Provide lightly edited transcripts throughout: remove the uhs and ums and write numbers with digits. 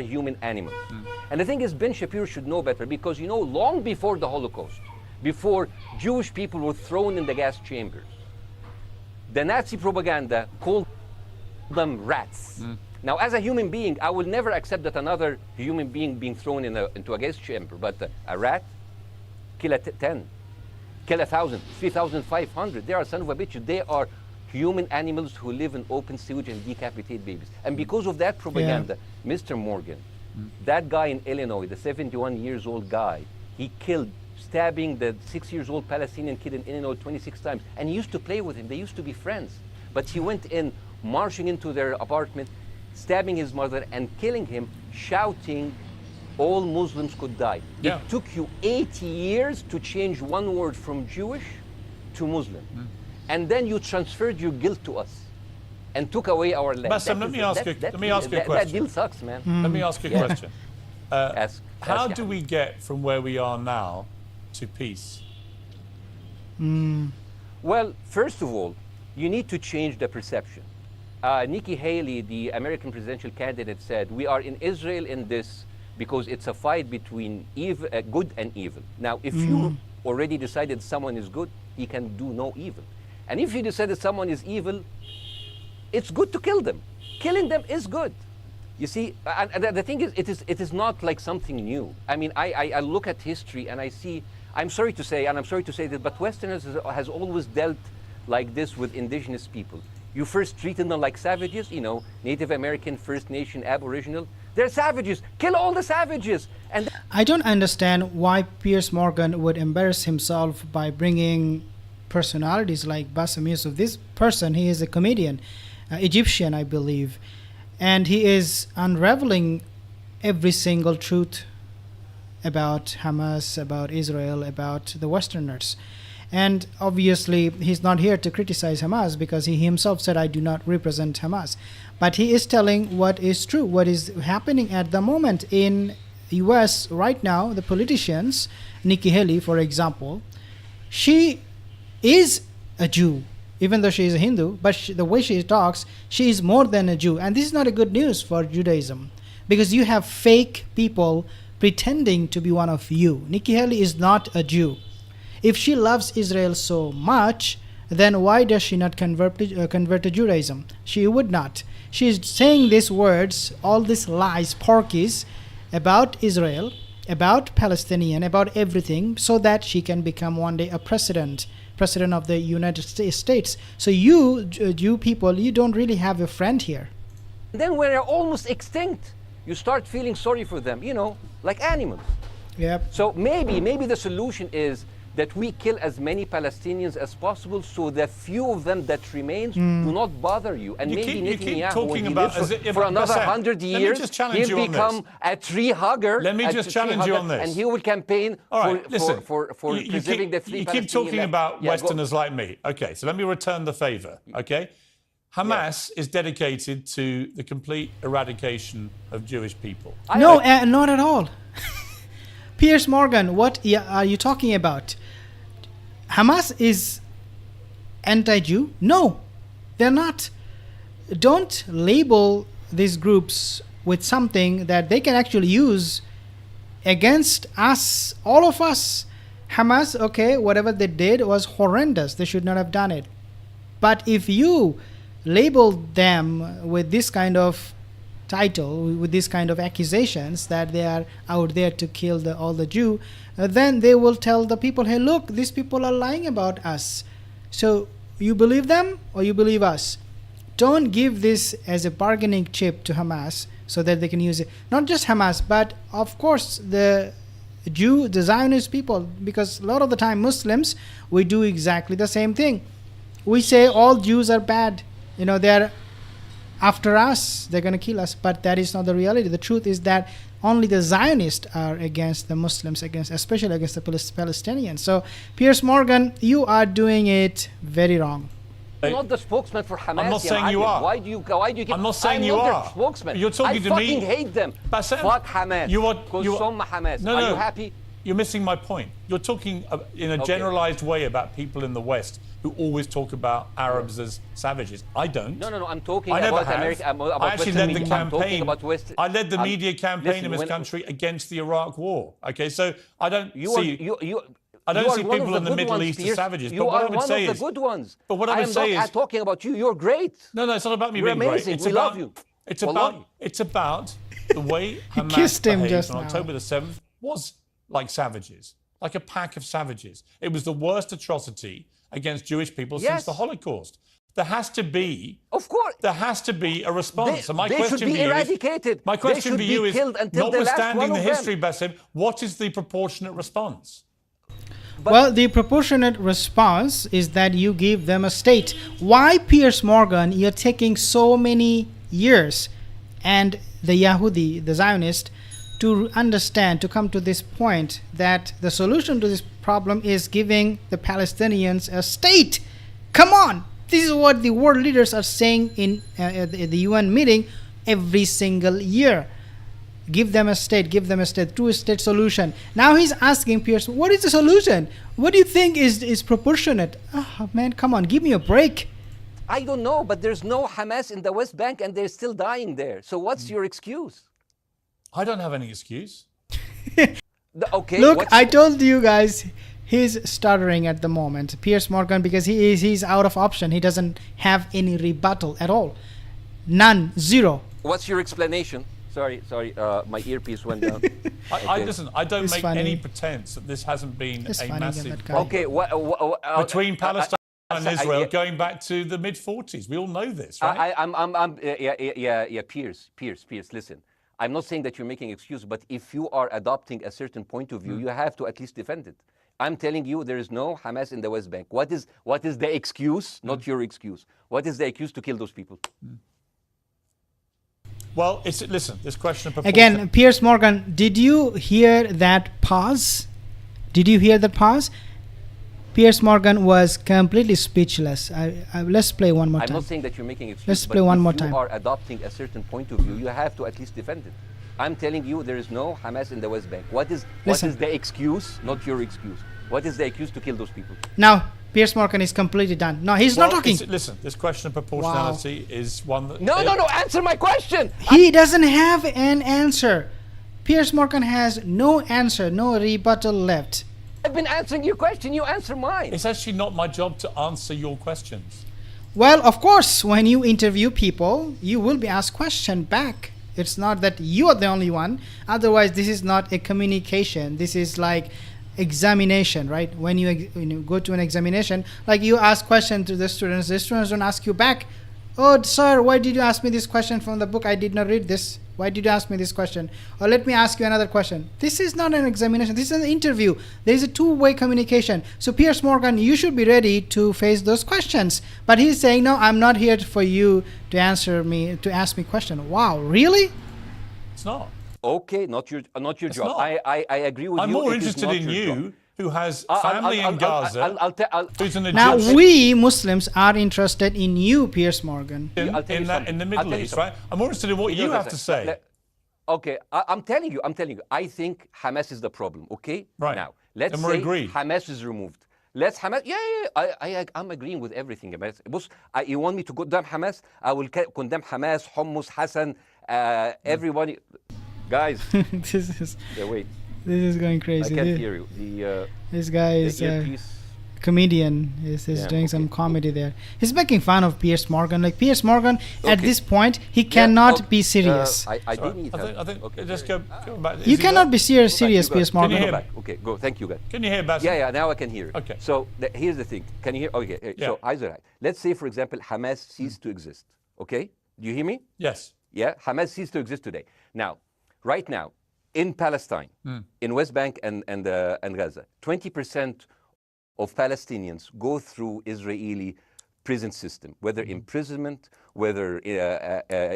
human animals. And the thing is, Ben Shapiro should know better, because, you know, long before the Holocaust, before Jewish people were thrown in the gas chambers, the Nazi propaganda called them rats. Now, as a human being, I will never accept that another human being being thrown into a gas chamber, but a rat, kill 10, kill 1,000, 3,500. They are son of a bitch. They are human animals who live in open sewage and decapitate babies. And because of that propaganda, Mr. Morgan, that guy in Illinois, the 71 years old guy, he killed, stabbing the 6-year-old Palestinian kid in Illinois 26 times. And he used to play with him. They used to be friends. But he went in, marching into their apartment, stabbing his mother and killing him, shouting, all Muslims could die. It took you 80 years to change one word from Jewish to Muslim. And then you transferred your guilt to us and took away our land. Bassem, let me ask you a question. That deal sucks, man. Let me ask you a question. How do we get from where we are now to peace? Well, first of all, you need to change the perception. Nikki Haley, the American presidential candidate, said, we are in Israel in this because it's a fight between good and evil. Now, if you already decided someone is good, he can do no evil. And if you decided someone is evil, it's good to kill them. Killing them is good. You see, and the thing is, it is not like something new. I mean, I look at history and I see, I'm sorry to say, and I'm sorry to say this, but Westerners has always dealt like this with indigenous people. You first treated them like savages, you know, Native American, First Nation, Aboriginal. They're savages. Kill all the savages. And I don't understand why Piers Morgan would embarrass himself by bringing personalities like Bassem Youssef. This person, he is a comedian, Egyptian, I believe, and he is unraveling every single truth about Hamas, about Israel, about the Westerners. And obviously, he's not here to criticize Hamas because he himself said, I do not represent Hamas. But he is telling what is true, what is happening at the moment in the US right now. The politicians, Nikki Haley, for example, she is a Jew, even though she is a Hindu, but the way she talks, she is more than a Jew. And this is not a good news for Judaism, because you have fake people pretending to be one of you. Nikki Haley is not a Jew. If she loves Israel so much, then why does she not convert to Judaism? She would not. She is saying these words, all these lies, porkies, about Israel, about Palestinian, about everything, so that she can become one day a president of the United States. So you, Jew people, you don't really have a friend here. then when they're almost extinct, you start feeling sorry for them, you know, like animals. Yep. So maybe the solution is that we kill as many Palestinians as possible, so the few of them that remains do not bother you. And maybe Netanyahu, when he lives for another 100 years, he'll become a tree hugger. Let me just challenge you on this. And he will campaign for preserving the free Palestinian. You keep talking about Westerners like me. Okay, so let me return the favor, okay? Hamas is dedicated to the complete eradication of Jewish people. No, not at all. Piers Morgan, what are you talking about? Hamas is anti-Jew? No, they're not. Don't label these groups with something that they can actually use against us, all of us. Hamas, okay, whatever they did was horrendous. They should not have done it. But if you label them with this kind of title, with this kind of accusations that they are out there to kill all the Jew, then they will tell the people, hey, look, these people are lying about us. So you believe them or you believe us? Don't give this as a bargaining chip to Hamas so that they can use it. Not just Hamas, but of course the Jew, the Zionist people, because a lot of the time Muslims, we do exactly the same thing. We say all Jews are bad. You know, they're after us, they're going to kill us. But that is not the reality. The truth is that only the Zionists are against the Muslims, especially against the Palestinians. So, Piers Morgan, you are doing it very wrong. I'm not the spokesman for Hamas. I'm not saying you are. Why do you keep... I'm not saying you are. Their spokesman. You're talking to me. I fucking hate them. Bassem, fuck Hamas. Hamas. No, are you happy? You're missing my point. You're talking in a generalized way about people in the West who always talk about Arabs as savages. I don't. No. I'm talking I never about have. America. About I actually led the Western media. I'm talking campaign. about West. I led the media campaign listen, in this when- country against the Iraq War. Okay, so I don't You see. I don't you are see one of people in the good Middle ones, East as Piers. savages. You But what are I would one say of is, the good ones. but what I would say is, talking about you. You're great. no, it's not about me You're being great. amazing. It's We about, love you. It's Wallahi. about. It's about the way Hamas kissed him behaved just on now. October the 7th was like savages, like a pack of savages. It was the worst atrocity against Jewish people since Yes. the Holocaust. There has to be. Of course. There has to be a response. And my They question should be for you eradicated. Is, my question They for should you be is, killed until the last notwithstanding one the of history, Bassem, what is the proportionate response? Well, the proportionate response is that you give them a state. Why, Piers Morgan, you're taking so many years and the Yahudi, the Zionist, to understand, to come to this point that the solution to this problem is giving the Palestinians a state? Come on! This is what the world leaders are saying in the UN meeting every single year. Give them a state, two-state solution. Now he's asking Piers, what is the solution? What do you think is proportionate? Oh, man, come on, give me a break. I don't know, but there's no Hamas in the West Bank and they're still dying there. So what's your excuse? I don't have any excuse. Okay. Look, I told you guys, he's stuttering at the moment, Piers Morgan, because he's out of option. He doesn't have any rebuttal at all. None, zero. What's your explanation? Sorry, my earpiece went down. Listen, I don't It's make funny. any pretense that this hasn't been It's a funny, massive that guy. problem. Okay, Between Palestine and Israel yeah. going back to the mid-40s. We all know this, right? Piers, listen. I'm not saying that you're making excuses, but if you are adopting a certain point of view, you have to at least defend it. I'm telling you, there is no Hamas in the West Bank. What is the excuse? Not your excuse. What is the excuse to kill those people? Well, listen, this question of proportion. Again, Piers Morgan, did you hear that pause? Did you hear that pause? Piers Morgan was completely speechless. Let's play one more I'm time. not saying that you're making excuses. Let's but play one if more you time. are adopting a certain point of view, you have to at least defend it. I'm telling you, there is no Hamas in the West Bank. What is the excuse? Not your excuse. What is the excuse to kill those people? Now, Piers Morgan is completely done. No, he's not talking. Listen, this question of proportionality is one that... No, answer my question! He doesn't have an answer. Piers Morgan has no answer, no rebuttal left. I've been answering your question, you answer mine. It's actually not my job to answer your questions. Well, of course, when you interview people, you will be asked question back. It's not that you are the only one. Otherwise, this is not a communication. This is like examination, right? When you go to an examination, like you ask question to the students don't ask you back. Oh, sir, why did you ask me this question from the book? I did not read this. Why did you ask me this question? Or let me ask you another question. This is not an examination. This is an interview. There is a two-way communication. So Piers Morgan, you should be ready to face those questions. But he's saying, no, I'm not here for you to ask me question. Wow, really? It's not. Okay, not your job. not. I agree with you. I'm more It is interested not in your job. you, who has family in Gaza, who's an Now, Egyptian we Muslims are interested in you, Piers Morgan. I'll tell you something. in the I'll Middle tell you East, something. right? I'm more interested in what you have to say. Okay, I'm telling you. I think Hamas is the problem. Okay. Right. Now, let's Then we're say agreed. Hamas is removed. Let's Hamas. Yeah. I'm agreeing with everything. You want me to condemn Hamas? I will condemn Hamas, Hummus, Hassan, everybody. Guys, This wait. is going I crazy. can't hear you. This guy is The a earpiece. comedian. He's doing some comedy there. He's making fun of Piers Morgan. Like Piers Morgan, at Okay. this point, he cannot okay, be serious. I do need help. I think Okay, just sorry. go back. Is You he cannot there? be serious, Go back, Piers you go Morgan. hear Go me? back. Okay, go. Thank you, guys. Can you hear Bassem? Yeah, now I can hear. Okay. So here's the thing. Can you hear? Okay. Yeah. So Isaac, let's say, for example, Hamas ceased to exist. Okay. Do you hear me? Yes. Yeah. Hamas ceased to exist today. Now, right now, in Palestine, in West Bank and Gaza, 20% of Palestinians go through Israeli prison system, whether imprisonment, whether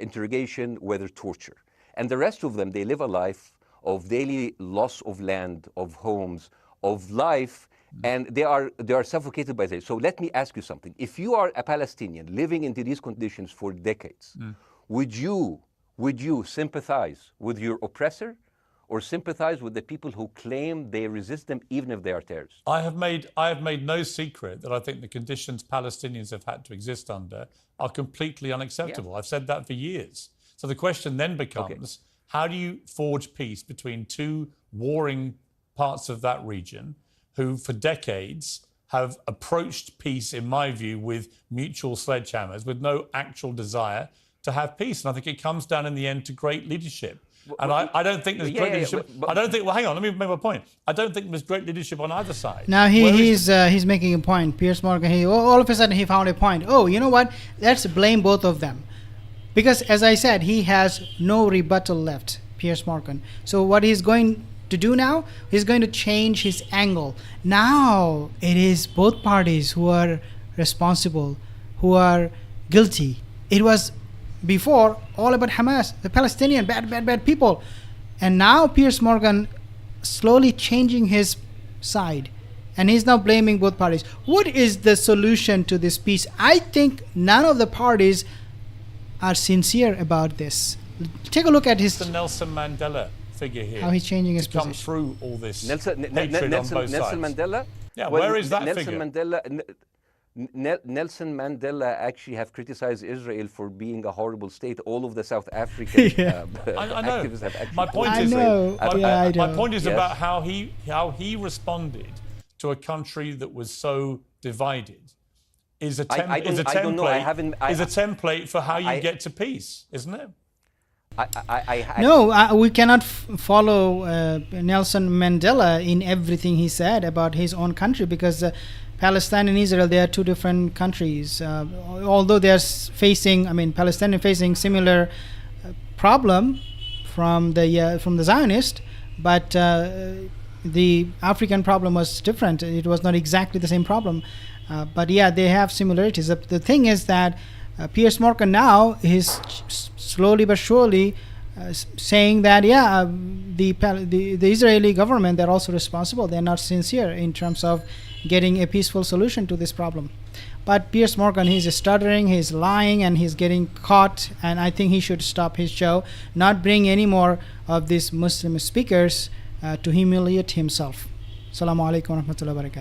interrogation, whether torture. And the rest of them, they live a life of daily loss of land, of homes, of life, and they are suffocated by this. So let me ask you something. If you are a Palestinian living into these conditions for decades, would you sympathize with your oppressor, or sympathize with the people who claim they resist them even if they are terrorists. I have made no secret that I think the conditions Palestinians have had to exist under are completely unacceptable. Yeah. I've said that for years. So the question then becomes, how do you forge peace between two warring parts of that region who for decades have approached peace, in my view, with mutual sledgehammers, with no actual desire to have peace? And I think it comes down in the end to great leadership. And I don't think there's great leadership. I don't think. Well, hang on. Let me make my point. I don't think there's great leadership on either side. Now he's making a point. Piers Morgan. All of a sudden he found a point. Oh, you know what? Let's blame both of them, because as I said, he has no rebuttal left, Piers Morgan. So what he's going to do now? He's going to change his angle. Now it is both parties who are responsible, who are guilty. It was before all about Hamas, the Palestinian, bad people. And now Piers Morgan slowly changing his side. And he's now blaming both parties. What is the solution to this peace? I think none of the parties are sincere about this. Take a look at his... The Nelson Mandela figure here. How he's changing his to come position. through all this Nelson Nelson Mandela? Yeah, Well, where is that Nelson figure? Nelson Mandela actually have criticized Israel for being a horrible state. All of the South African I know. activists have actually My point I is, know. I my know. point is Yes. about how he responded to a country that was so divided. Is a I don't know. I haven't. is a template for how you get to peace, isn't it? No, we cannot follow Nelson Mandela in everything he said about his own country, because Palestine and Israel, they are two different countries. Although they are Palestinian facing similar problem from the Zionist, but the African problem was different. It was not exactly the same problem, but yeah, they have similarities. The thing is that Piers Morgan now is slowly but surely saying that the Israeli government, they're also responsible. They're not sincere in terms of getting a peaceful solution to this problem. But Piers Morgan, he's stuttering, he's lying, and he's getting caught. And I think he should stop his show, not bring any more of these Muslim speakers to humiliate himself. Assalamu alaikum wa rahmatullahi wa barakatuh.